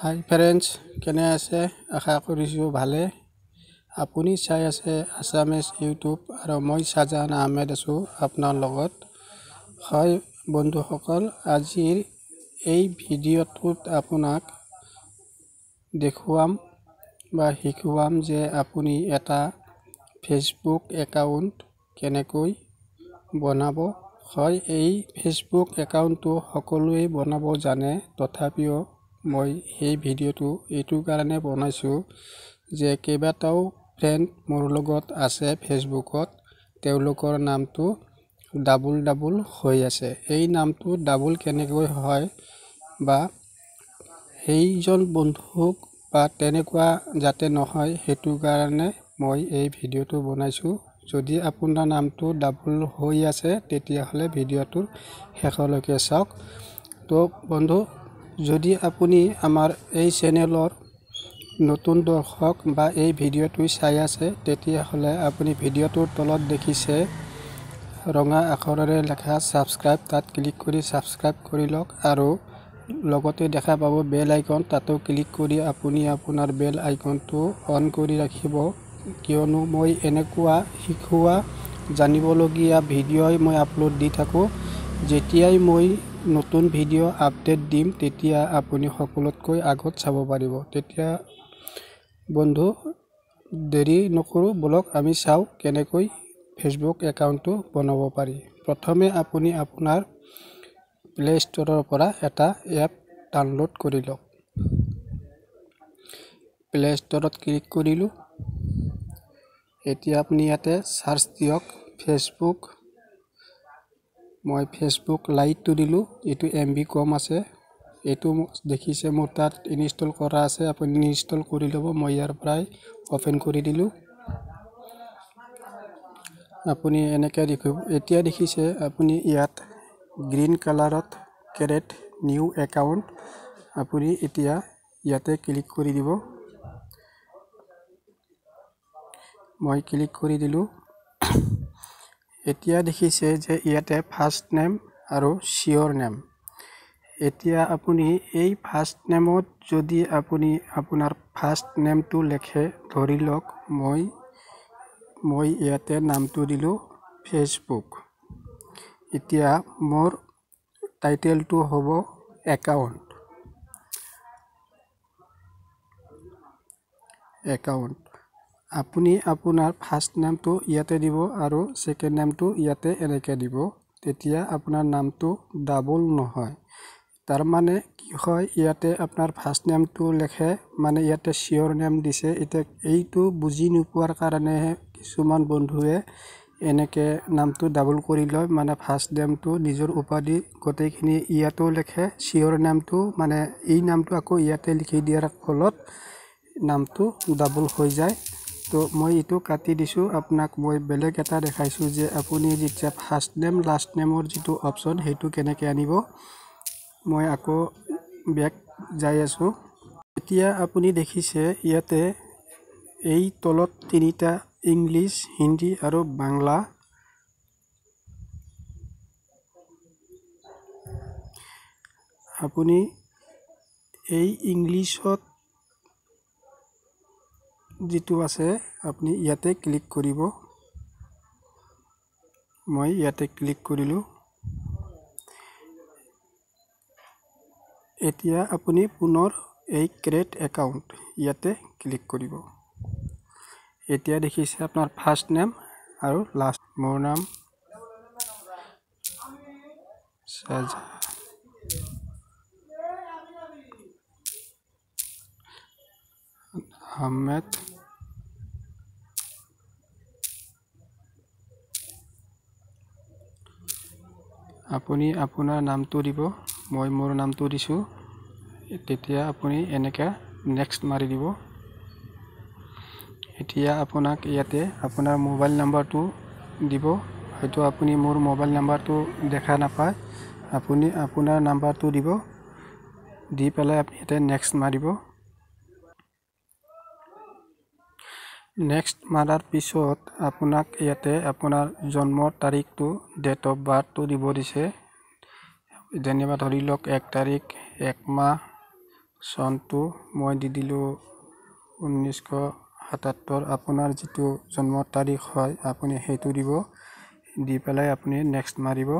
হাই friends, কেনে আছে? আশা কৰিছোঁ ভালে। আপুনি চাই আছে আছামিজ ইউটিউব আৰু মই শাহজাহান আহমেদ আছোঁ আপোনাৰ লগত। হয় বন্ধুসকল, আজিৰ এই ভিডিঅ'টোত আপোনাক দেখুৱাম বা শিকোৱাম যে আপুনি এটা ফেচবুক একাউণ্ট কেনেকৈ বনাব। হয়, এই ফেচবুক একাউণ্টটো সকলোৱে বনাব জানে, তথাপিও মই এই ভিডিঅ'টো এইটো কাৰণে বনাইছোঁ যে কেইবাটাও ফ্ৰেণ্ড মোৰ লগত আছে ফেচবুকত, তেওঁলোকৰ নামটো ডাবল হৈ আছে। এই নামটো ডাবল কেনেকৈ হয় বা সেইজন বন্ধুক বা তেনেকুৱা যাতে নহয়, সেইটো কাৰণে মই এই ভিডিঅ'টো বনাইছোঁ। যদি আপোনাৰ নামটো ডাবল হৈ আছে তেতিয়াহ'লে ভিডিঅ'টোৰ শেষলৈকে চাওক। তো বন্ধু, যদি আপুনি আমাৰ এই চেনেলৰ নতুন দৰ্শক বা এই ভিডিঅ'টো চাই আছে, তেতিয়াহ'লে আপুনি ভিডিঅ'টোৰ তলত দেখিছে ৰঙা আখৰেৰে লেখা ছাবস্ক্ৰাইব, তাত ক্লিক কৰি ছাবস্ক্ৰাইব কৰি লওক আৰু লগতে দেখা পাব বেল আইকন, তাতো ক্লিক কৰি আপুনি আপোনাৰ বেল আইকনটো অন কৰি ৰাখিব, কিয়নো মই এনেকুৱা শিকোৱা জানিবলগীয়া ভিডিঅ'ই মই আপলোড দি থাকোঁ। যেতিয়াই মই নতুন ভিডিঅ' আপডেট দিম তেতিয়া আপুনি সকলোতকৈ আগত চাব পাৰিব। তেতিয়া বন্ধু দেৰি নকৰোঁ, বলক আমি চাওঁ কেনেকৈ ফেচবুক একাউণ্টটো বনাব পাৰি। প্ৰথমে আপুনি আপোনাৰ প্লে ষ্ট'ৰৰ পৰা এটা এপ ডাউনলোড কৰি লওক। প্লে ষ্ট'ৰত ক্লিক কৰিলোঁ। এতিয়া আপুনি ইয়াতে চাৰ্চ দিয়ক ফেচবুক। মই ফেচবুক লাইটটো দিলোঁ, এইটো MB কম আছে। এইটো দেখিছে মোৰ তাত ইনষ্টল কৰা আছে, আপুনি ইনষ্টল কৰি ল'ব। মই ইয়াৰ পৰাই অ'পেন কৰি দিলোঁ। আপুনি এনেকৈ দেখিব। এতিয়া দেখিছে আপুনি ইয়াত গ্ৰীণ কালাৰত ক্ৰিয়েট নিউ একাউণ্ট, আপুনি এতিয়া ইয়াতে ক্লিক কৰি দিব। মই ক্লিক কৰি দিলোঁ। এতিয়া দেখিছে যে ইয়াতে ফাৰ্ষ্ট নেম আৰু চিয়'ৰ নেম। এতিয়া আপুনি এই ফাৰ্ষ্ট নেমত যদি আপুনি আপোনাৰ ফাৰ্ষ্ট নেমটো লিখে, ধৰি লওক মই ইয়াতে নামটো দিলোঁ ফেচবুক। এতিয়া মোৰ টাইটেলটো হ'ব একাউণ্ট। আপুনি আপোনাৰ ফাৰ্ষ্ট নেমটো ইয়াতে দিব আৰু ছেকেণ্ড নেমটো ইয়াতে এনেকৈ দিব, তেতিয়া আপোনাৰ নামটো ডাবল নহয়। তাৰমানে কি হয়, ইয়াতে আপোনাৰ ফাৰ্ষ্ট নেমটো লিখে, মানে ইয়াতে চিয়'ৰ নেম দিছে। এতিয়া এইটো বুজি নোপোৱাৰ কাৰণেহে কিছুমান বন্ধুৱে এনেকৈ নামটো ডাবল কৰি লয়, মানে ফাৰ্ষ্ট নেমটো নিজৰ উপাধি গোটেইখিনি ইয়াতো লিখে, চিয়'ৰ নেমটো মানে এই নামটো আকৌ ইয়াতে লিখি দিয়াৰ ফলত নামটো ডাবল হৈ যায়। তো মই এইটো কাটি দিছোঁ। আপোনাক মই বেলেগ এটা দেখাইছোঁ যে আপুনি যেতিয়া ফাৰ্ষ্ট নেম লাষ্ট নেমৰ যিটো অপশ্যন, সেইটো কেনেকৈ আনিব। মই আকৌ বেক যাই আছোঁ। এতিয়া আপুনি দেখিছে ইয়াতে এই তলত তিনিটা ইংলিছ, হিন্দী আৰু বাংলা। আপুনি এই ইংলিছত যিটো আছে আপুনি ইয়াতে ক্লিক কৰিব। মই ইয়াতে ক্লিক কৰিলোঁ। এতিয়া আপুনি পুনৰ এই ক্ৰিয়েট একাউণ্ট ইয়াতে ক্লিক কৰিব। এতিয়া দেখিছে আপোনাৰ ফাৰ্ষ্ট নেম আৰু লাষ্ট। মোৰ নাম শাহজাহান আহমেদ। আপুনি আপোনাৰ নামটো দিব, মই মোৰ নামটো দিছোঁ। তেতিয়া আপুনি এনেকৈ নেক্সট মাৰি দিব। এতিয়া আপোনাক ইয়াতে আপোনাৰ মোবাইল নাম্বাৰটো দিব। হয়তো আপুনি মোৰ মোবাইল নাম্বাৰটো দেখা নাপায়, আপুনি আপোনাৰ নাম্বাৰটো দিব, দি পেলাই আপুনি ইয়াতে নেক্সট মাৰিব। নেক্সট মাৰাৰ পিছত আপোনাক ইয়াতে আপোনাৰ জন্মৰ তাৰিখটো, ডেট অফ বাৰ্থটো দিব দিছে। যেনিবা ধৰি লওক 1 তাৰিখ 1 মাহ চনটো মই দি দিলোঁ 1977। আপোনাৰ যিটো জন্ম তাৰিখ হয় আপুনি সেইটো দিব, দি পেলাই আপুনি নেক্সট মাৰিব।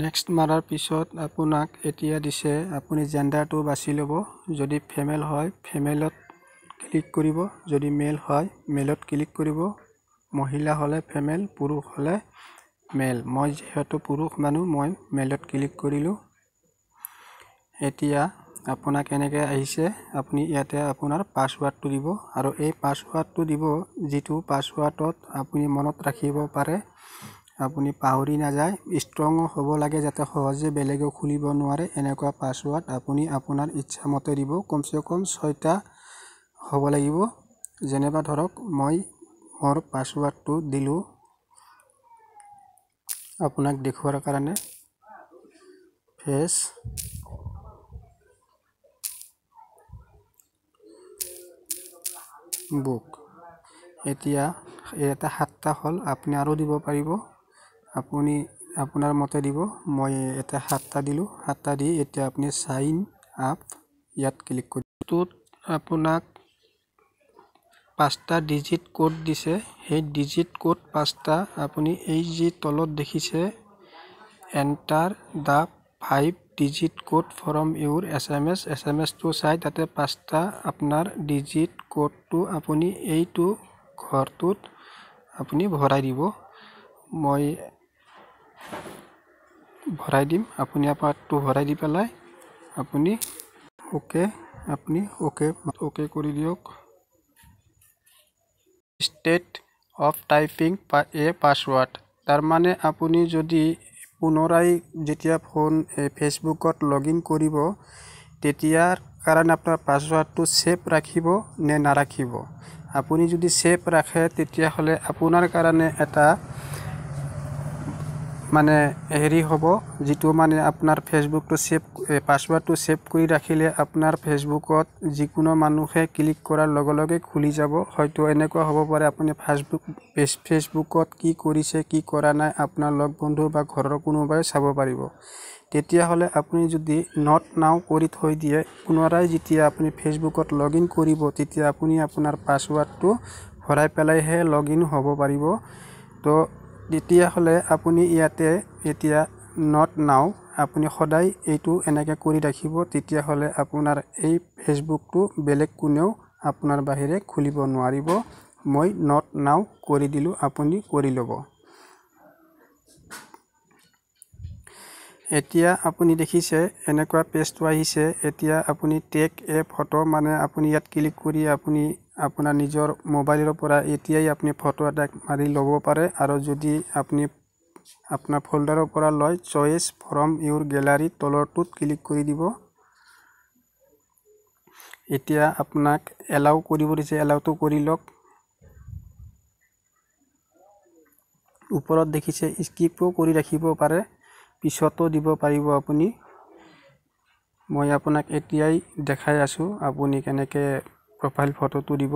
নেক্সট মাৰাৰ পিছত আপোনাক এতিয়া দিছে আপুনি জেণ্ডাৰটো বাছি ল'ব। যদি ফিমেল হয় ফিমেলত ক্লিক কৰিব, যদি মেল হয় মেলত ক্লিক কৰিব, মহিলা হ'লে ফিমেল, পুৰুষ হ'লে মেল। মই যিহেতু পুৰুষ মানুহ মই মেলত ক্লিক কৰিলোঁ। এতিয়া আপোনাক এনেকৈ আহিছে, আপুনি ইয়াতে আপোনাৰ পাছৱাৰ্ডটো দিব আৰু এই পাছৱাৰ্ডটো দিব যিটো পাছৱাৰ্ডত আপুনি মনত ৰাখিব পাৰে, আপুনি পাহৰি নাযায়। ষ্ট্ৰং হ'ব লাগে যাতে সহজে বেলেগেও খুলিব নোৱাৰে, এনেকুৱা পাছৱাৰ্ড আপুনি আপোনাৰ ইচ্ছামতে দিব। কমচে কম 6টা হ'ব লাগিব। যেনিবা ধৰক মই মোৰ পাছৱাৰ্ডটো দিলোঁ আপোনাক দেখুৱাৰ কাৰণে। ফেচবুক এতিয়া ইয়াতে 7টা হ'ল, আপুনি আৰু দিব পাৰিব, আপুনি আপোনাৰ মতে দিব। মই এটা 7টা দিলোঁ, 7টা দি এতিয়া আপুনি চাইন আপ ইয়াত ক্লিক কৰি আপোনাক 5টা ডিজিট কোড দিছে। সেই ডিজিট কোড 5টা আপুনি এই যি তলত দেখিছে enter the 5 digit code from Euro SMS টো চাই তাতে 5টা আপোনাৰ ডিজিট কোডটো আপুনি এইটো ঘৰটোত আপুনি ভৰাই দিব। মই ভৰাই দিম, আপুনি আপোনাৰটো ভৰাই দি পেলাই আপুনি ওকে কৰি দিয়ক। State of typing A password, তাৰমানে আপুনি যদি পুনৰাই যেতিয়া ফেচবুকত লগ ইন কৰিব তেতিয়াৰ কাৰণে আপোনাৰ পাছৱাৰ্ডটো ছেভ ৰাখিব নে নাৰাখিব। আপুনি যদি ছেভ ৰাখে তেতিয়াহ'লে আপোনাৰ কাৰণে এটা মানে হেৰি হ'ব, যিটো মানে আপোনাৰ ফেচবুকটো পাছৱাৰ্ডটো ছেভ কৰি ৰাখিলে আপোনাৰ ফেচবুকত যিকোনো মানুহে ক্লিক কৰাৰ লগে লগে খুলি যাব। হয়তো এনেকুৱা হ'ব পাৰে আপুনি ফেচবুকত কি কৰিছে কি কৰা নাই আপোনাৰ লগ বন্ধু বা ঘৰৰ কোনোবাই চাব পাৰিব। তেতিয়াহ'লে আপুনি যদি নট নাও কৰি থৈ দিয়ে, পুনৰাই যেতিয়া আপুনি ফেচবুকত লগ ইন কৰিব তেতিয়া আপুনি আপোনাৰ পাছৱাৰ্ডটো ভৰাই পেলাইহে লগ ইন হ'ব পাৰিব। তো তেতিয়াহ'লে আপুনি ইয়াতে এতিয়া নট নাও আপুনি সদায় এইটো এনেকৈ কৰি ৰাখিব, তেতিয়াহ'লে আপোনাৰ এই ফেচবুকটো বেলেগ কোনেও আপোনাৰ বাহিৰে খুলিব নোৱাৰিব। মই নট নাও কৰি দিলোঁ, আপুনি কৰি ল'ব। এতিয়া আপুনি দেখিছে এনেকুৱা পেজটো আহিছে। এতিয়া আপুনি টেক এ ফটো মানে আপুনি ইয়াত ক্লিক কৰি আপুনি আপোনাৰ নিজৰ মোবাইলৰ পৰা এতিয়াই আপুনি ফটো এটা মাৰি ল'ব পাৰে, আৰু যদি আপুনি আপোনাৰ ফল্ডাৰৰ পৰা লয় চইচ ফ্ৰম ইউৰ গেলাৰী তলৰটোত ক্লিক কৰি দিব। এতিয়া আপোনাক এলাউ কৰিব দিছে, এলাউটো কৰি লওক। ওপৰত দেখিছে স্কিপো কৰি ৰাখিব পাৰে, পিছতো দিব পাৰিব আপুনি। মই আপোনাক এতিয়াই দেখাই আছোঁ আপুনি কেনেকৈ প্ৰফাইল ফটোটো দিব।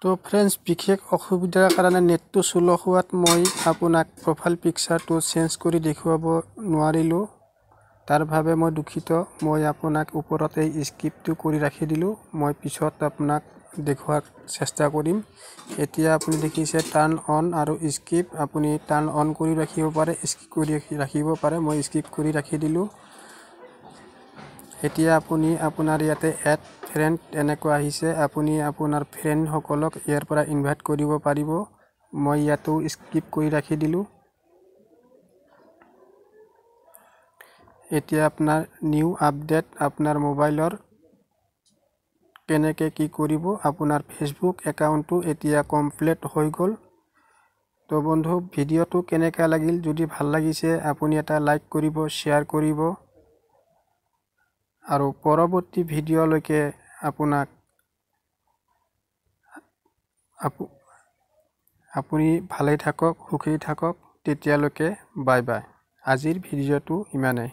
তো ফ্ৰেণ্ডছ, বিশেষ অসুবিধাৰ কাৰণে নেটটো শ্ল' হোৱাত মই আপোনাক প্ৰফাইল পিকচাৰটো চেঞ্জ কৰি দেখুৱাব নোৱাৰিলোঁ, তাৰ বাবে মই দুখিত। মই আপোনাক ওপৰত এই স্কিপটো কৰি ৰাখি দিলোঁ, মই পিছত আপোনাক দেখুৱাৰ চেষ্টা কৰিম। এতিয়া আপুনি দেখিছে টাৰ্ণ অন আৰু স্কিপ, আপুনি টাৰ্ণ অন কৰি ৰাখিব পাৰে, স্কিপ কৰি ৰাখিব পাৰে। মই স্কিপ কৰি ৰাখি দিলোঁ। এতিয়া আপুনি আপোনাৰ ইয়াতে এড ফ্ৰেণ্ড এনেকুৱা আহিছে, আপুনি আপোনাৰ ফ্ৰেণ্ডসকলক ইয়াৰ পৰা ইনভাইট কৰিব পাৰিব। মই ইয়াতো স্কিপ কৰি ৰাখি দিলোঁ। এতিয়া আপোনাৰ নিউ আপডেট আপোনাৰ মোবাইলৰ কেনেকৈ কি কৰিব, আপোনাৰ ফেচবুক একাউণ্টটো এতিয়া কমপ্লিট হৈ গ'ল। তো বন্ধু, ভিডিঅ'টো কেনেকৈ লাগিল, যদি ভাল লাগিছে আপুনি এটা লাইক কৰিব, শ্বেয়াৰ কৰিব, আৰু পৰৱৰ্তী ভিডিঅ'লৈকে আপুনি ভালেই থাকক, সুখী থাকক। তেতিয়ালৈকে বাই বাই। আজিৰ ভিডিঅ'টো ইমানেই।